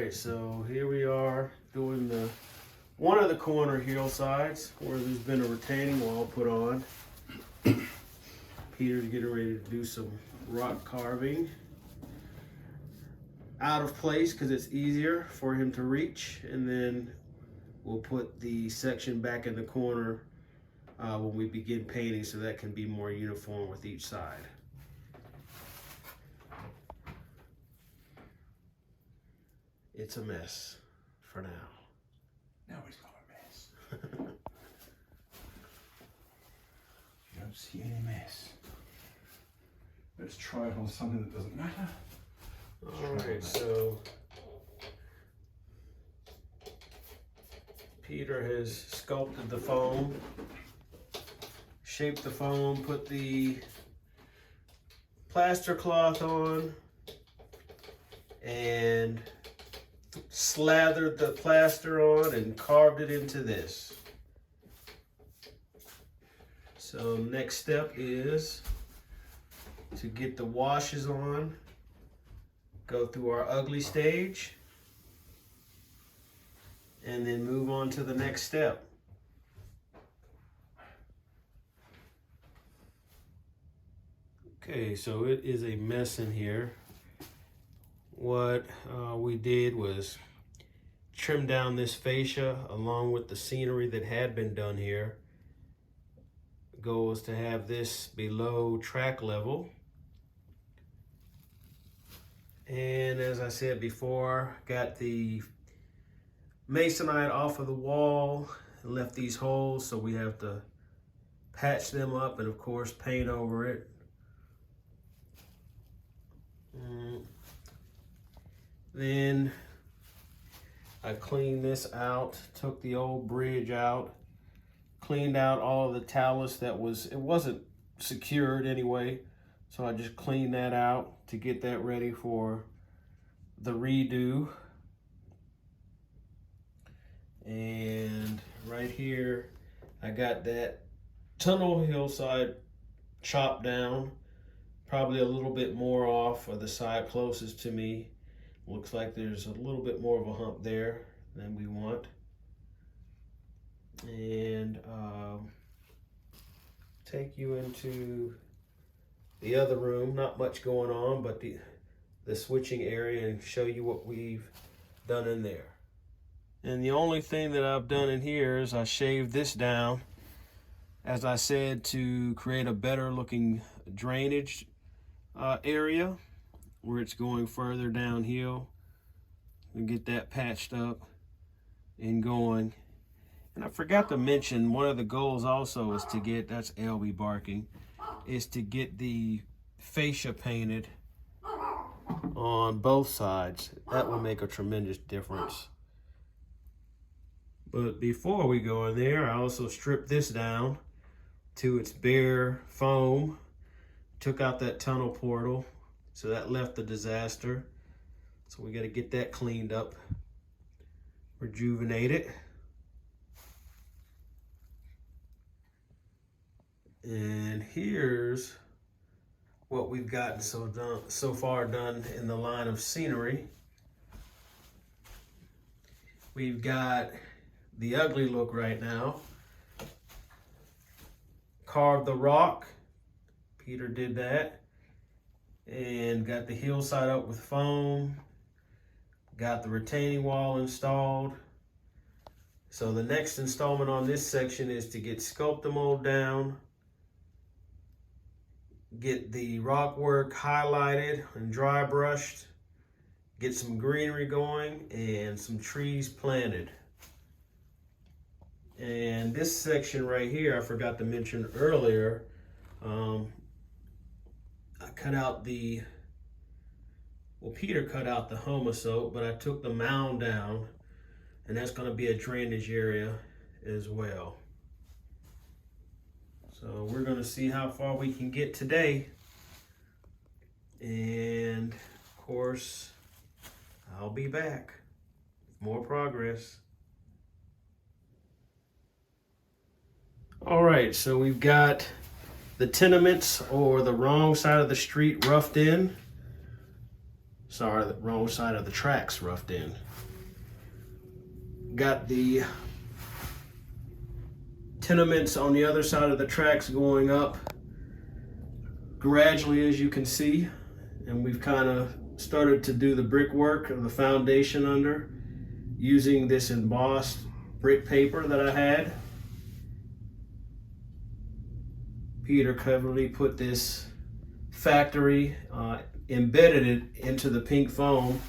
right, so here we are doing one of the corner hillsides where there's been a retaining wall put on. Peter's getting ready to do some rock carving out of place because it's easier for him to reach, and then we'll put the section back in the corner when we begin painting so that can be more uniform with each side. It's a mess for now. No, it's not a mess. You don't see any mess. Let's try it on something that doesn't matter. Alright, so Peter has sculpted the foam, shaped the foam, put the plaster cloth on, and slathered the plaster on and carved it into this. So next step is to get the washes on, go through our ugly stage, and then move on to the next step. Okay, so it is a mess in here. What we did was trim down this fascia along with the scenery that had been done here. The goal was to have this below track level. And as I said before, got the masonite off of the wall and left these holes, so we have to patch them up and of course paint over it. Then I cleaned this out, took the old bridge out, cleaned out all of the talus that it wasn't secured anyway, so I just cleaned that out to get that ready for the redo. And right here, I got that tunnel hillside chopped down, probably a little bit more off of the side closest to me. Looks like there's a little bit more of a hump there than we want. And take you into the other room. Not much going on, but the switching area, and show you what we've done in there. And the only thing that I've done in here is I shaved this down, as I said, to create a better looking drainage area where it's going further downhill, and get that patched up and going. And I forgot to mention, one of the goals also is to get, that's LB barking, is to get the fascia painted on both sides. That will make a tremendous difference. But before we go in there, I also stripped this down to its bare foam, took out that tunnel portal, so that left a disaster. So we got to get that cleaned up, rejuvenate it. And here's what we've gotten so far done in the line of scenery. We've got the ugly look right now. Carved the rock. Peter did that. And got the hillside up with foam. Got the retaining wall installed. So the next installment on this section is to get sculptor mold down, get the rock work highlighted and dry brushed, get some greenery going, and some trees planted. And this section right here, I forgot to mention earlier, I cut out Peter cut out the homosote, but I took the mound down, and that's going to be a drainage area as well. So we're going to see how far we can get today. And of course, I'll be back with more progress. All right, so we've got the tenements, or the wrong side of the street, roughed in. Sorry, the wrong side of the tracks roughed in. Got the tenements on the other side of the tracks going up gradually, as you can see. And we've kind of started to do the brickwork of the foundation under using this embossed brick paper that I had. Peter cleverly put this factory, embedded it into the pink foam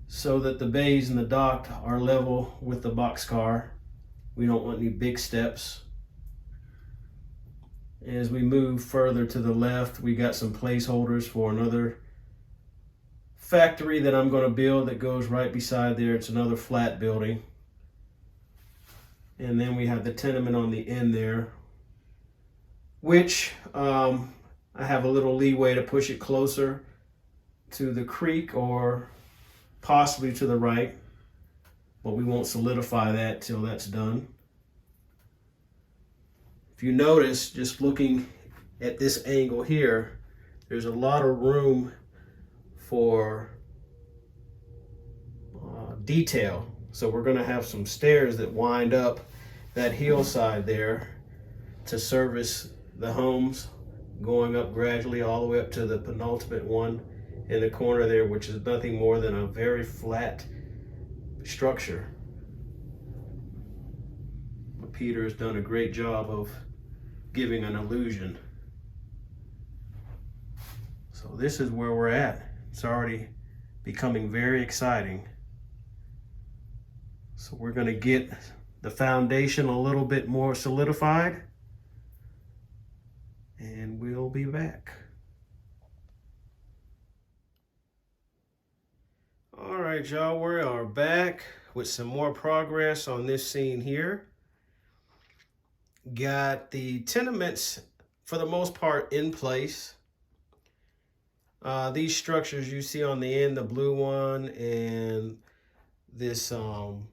so that the bays and the dock are level with the boxcar. We don't want any big steps. As we move further to the left, we got some placeholders for another factory that I'm going to build that goes right beside there. It's another flat building. And then we have the tenement on the end there, which I have a little leeway to push it closer to the creek or possibly to the right, but we won't solidify that till that's done. If you notice, just looking at this angle here, there's a lot of room for detail. So we're going to have some stairs that wind up that hillside there to service the homes, going up gradually all the way up to the penultimate one in the corner there, which is nothing more than a very flat structure. But Peter has done a great job of giving an illusion. So this is where we're at. It's already becoming very exciting. So we're going to get the foundation a little bit more solidified, and we'll be back. All right, y'all, we are back with some more progress on this scene here. Got the tenements, for the most part, in place. These structures you see on the end, the blue one and this little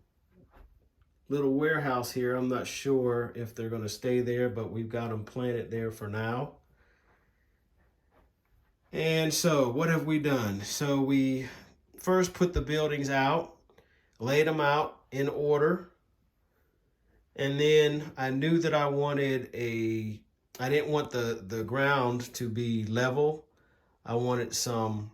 warehouse here, I'm not sure if they're going to stay there, but we've got them planted there for now. And so what have we done? So we first put the buildings out, laid them out in order. And then I knew that I didn't want the ground to be level. I wanted some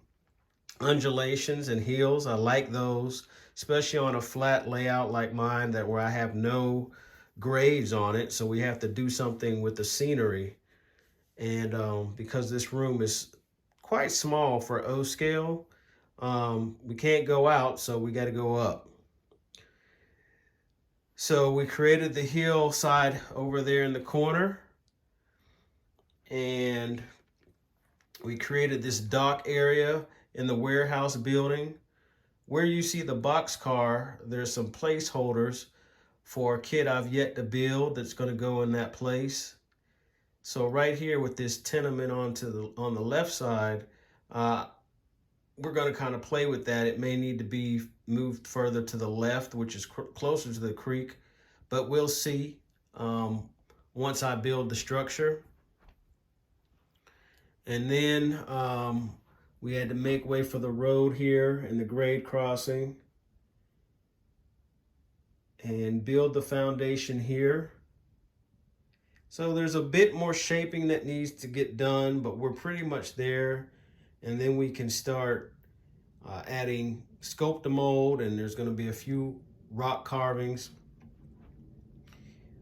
undulations and hills. I like those, especially on a flat layout like mine, that where I have no grades on it. So we have to do something with the scenery. And because this room is quite small for O scale, we can't go out, so we got to go up. So we created the hillside over there in the corner, and we created this dock area in the warehouse building. Where you see the boxcar, there's some placeholders for a kit I've yet to build that's going to go in that place. So right here with this tenement on the left side, we're going to kind of play with that. It may need to be moved further to the left, which is closer to the creek, but we'll see once I build the structure. And then we had to make way for the road here and the grade crossing and build the foundation here. So there's a bit more shaping that needs to get done, but we're pretty much there. And then we can start adding scope to mold, and there's going to be a few rock carvings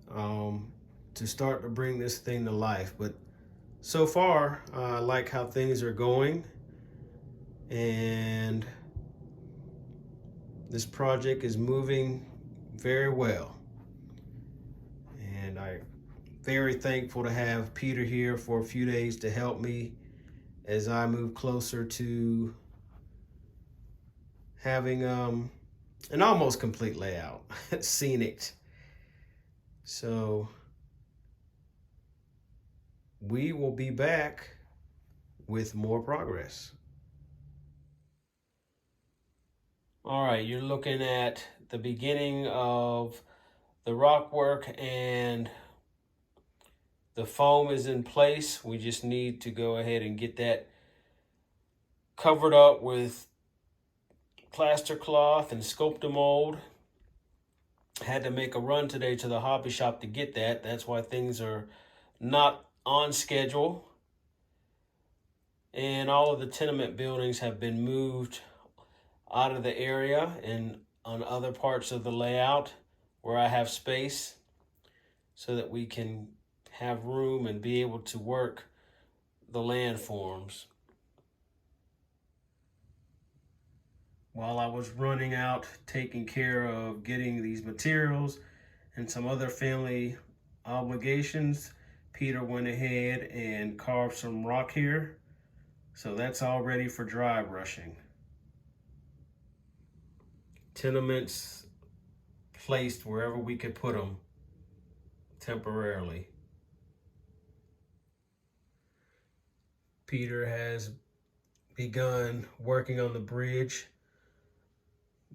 to start to bring this thing to life. But so far, I like how things are going, and this project is moving very well. And I'm very thankful to have Peter here for a few days to help me as I move closer to having an almost complete layout, scenic. So we will be back with more progress. All right, you're looking at the beginning of the rock work, and the foam is in place. We just need to go ahead and get that covered up with plaster cloth and Sculptamold. Had to make a run today to the hobby shop to get that. That's why things are not on schedule. And all of the tenement buildings have been moved out of the area and on other parts of the layout where I have space so that we can have room and be able to work the landforms. While I was running out, taking care of getting these materials and some other family obligations, Peter went ahead and carved some rock here. So that's all ready for dry brushing. Tenements placed wherever we could put them temporarily. Peter has begun working on the bridge,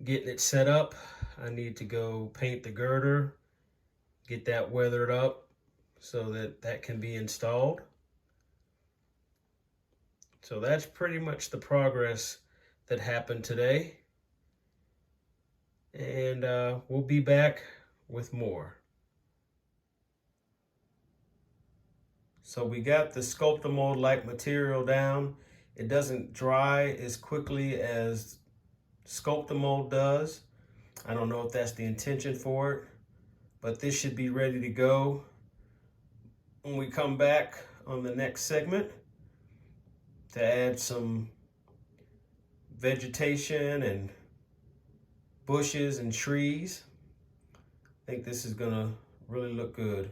getting it set up. I need to go paint the girder, get that weathered up so that that can be installed. So that's pretty much the progress that happened today. And we'll be back with more. So we got the Sculptamold-like material down. It doesn't dry as quickly as Sculptamold does. I don't know if that's the intention for it, but this should be ready to go when we come back on the next segment to add some vegetation and bushes and trees. I think this is gonna really look good.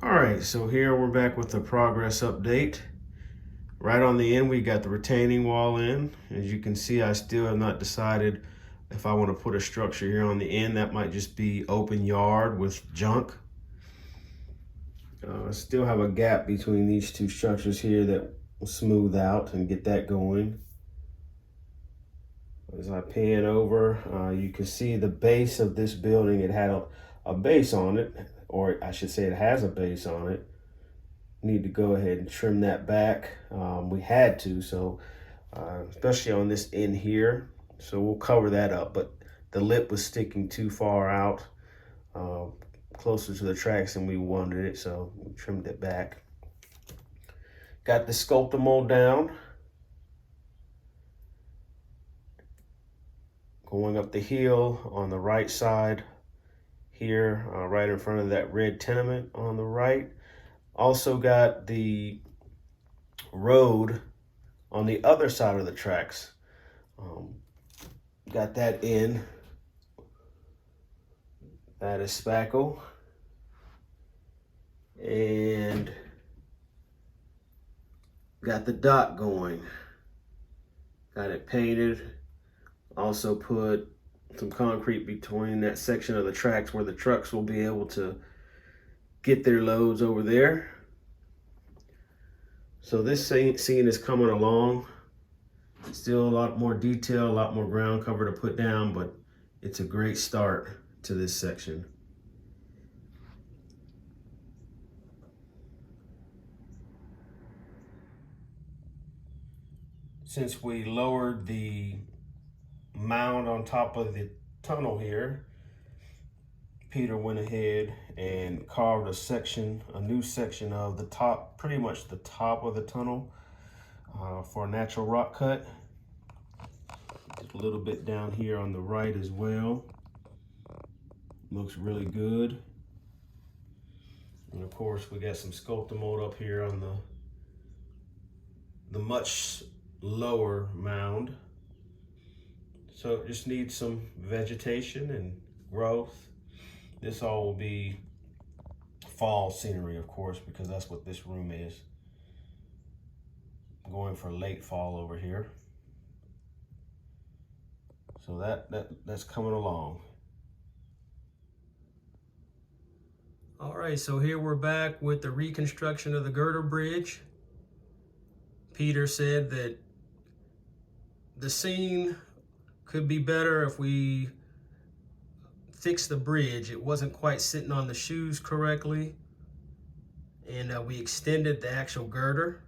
All right, so here we're back with the progress update. Right on the end, we got the retaining wall in. As you can see, I still have not decided if I want to put a structure here on the end. That might just be open yard with junk. I still have a gap between these two structures here that will smooth out and get that going. As I pan over, you can see the base of this building. It had a base on it, or I should say it has a base on it. Need to go ahead and trim that back. We had to, so especially on this end here. So we'll cover that up, but the lip was sticking too far out, closer to the tracks than we wanted it, so we trimmed it back. Got the Sculptamold down. Going up the hill on the right side here, right in front of that red tenement on the right. Also got the road on the other side of the tracks. Got that in. That is spackle. And got the dot going. Got it painted. Also put some concrete between that section of the tracks where the trucks will be able to get their loads over there. So this scene is coming along. Still a lot more detail, a lot more ground cover to put down, but it's a great start to this section. Since we lowered the mound on top of the tunnel here, Peter went ahead and carved a new section of the top, pretty much the top of the tunnel for a natural rock cut. A little bit down here on the right as well. Looks really good. And of course, we got some Sculptamold up here on the much lower mound. So it just needs some vegetation and growth. This all will be fall scenery, of course, because that's what this room is. I'm going for late fall over here. So that's coming along. All right, so here we're back with the reconstruction of the girder bridge. Peter said that the scene could be better if we fix the bridge. It wasn't quite sitting on the shoes correctly, and we extended the actual girder.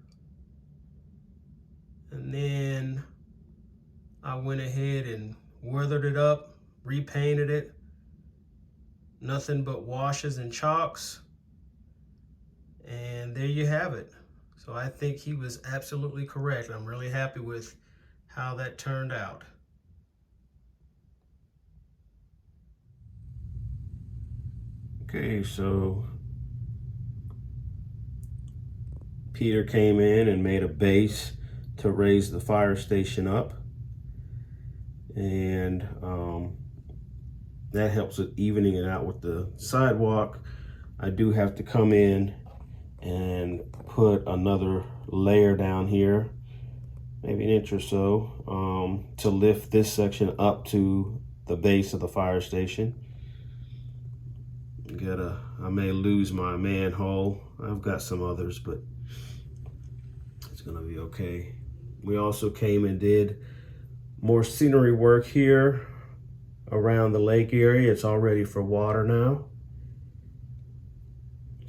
And then I went ahead and weathered it up, repainted it. Nothing but washes and chalks. And there you have it. So I think he was absolutely correct. I'm really happy with how that turned out. Okay, so Peter came in and made a base to raise the fire station up. And that helps with evening it out with the sidewalk. I do have to come in and put another layer down here, maybe an inch or so, to lift this section up to the base of the fire station. I may lose my manhole. I've got some others, but it's gonna be okay. We also came and did more scenery work here around the lake area. It's all ready for water now.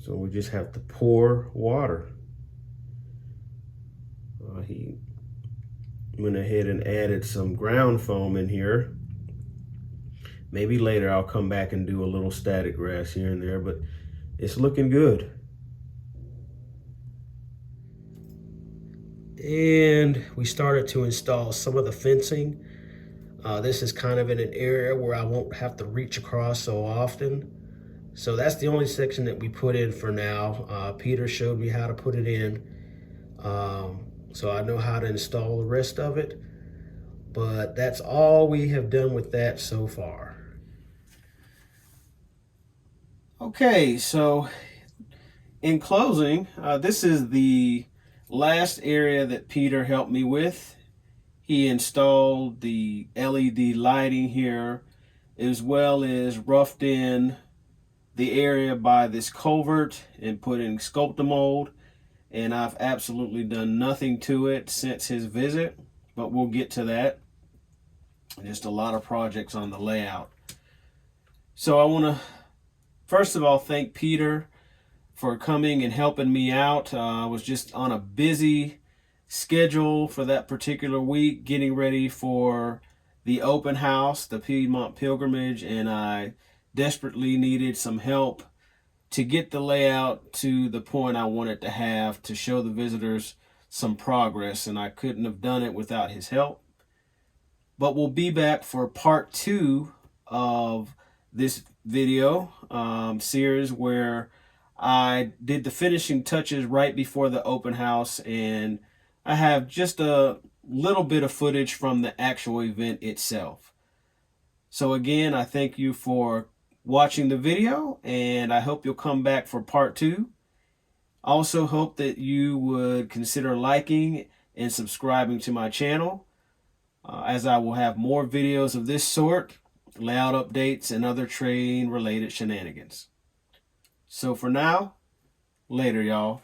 So we just have to pour water. He went ahead and added some ground foam in here. Maybe later I'll come back and do a little static grass here and there, but it's looking good. And we started to install some of the fencing. This is kind of in an area where I won't have to reach across so often. So that's the only section that we put in for now. Peter showed me how to put it in. So I know how to install the rest of it. But that's all we have done with that so far. Okay, so in closing, this is the last area that Peter helped me with. He installed the LED lighting here, as well as roughed in the area by this culvert and put in Sculptamold. And I've absolutely done nothing to it since his visit, but we'll get to that. Just a lot of projects on the layout. So I want to first of all thank Peter for coming and helping me out. I was just on a busy schedule for that particular week, getting ready for the open house, the Piedmont Pilgrimage, and I desperately needed some help to get the layout to the point I wanted to have to show the visitors some progress, and I couldn't have done it without his help. But we'll be back for part 2 of this video series where I did the finishing touches right before the open house, and I have just a little bit of footage from the actual event itself. So again, I thank you for watching the video, and I hope you'll come back for part 2. Also hope that you would consider liking and subscribing to my channel, as I will have more videos of this sort, layout updates, and other train related shenanigans. So for now, later y'all.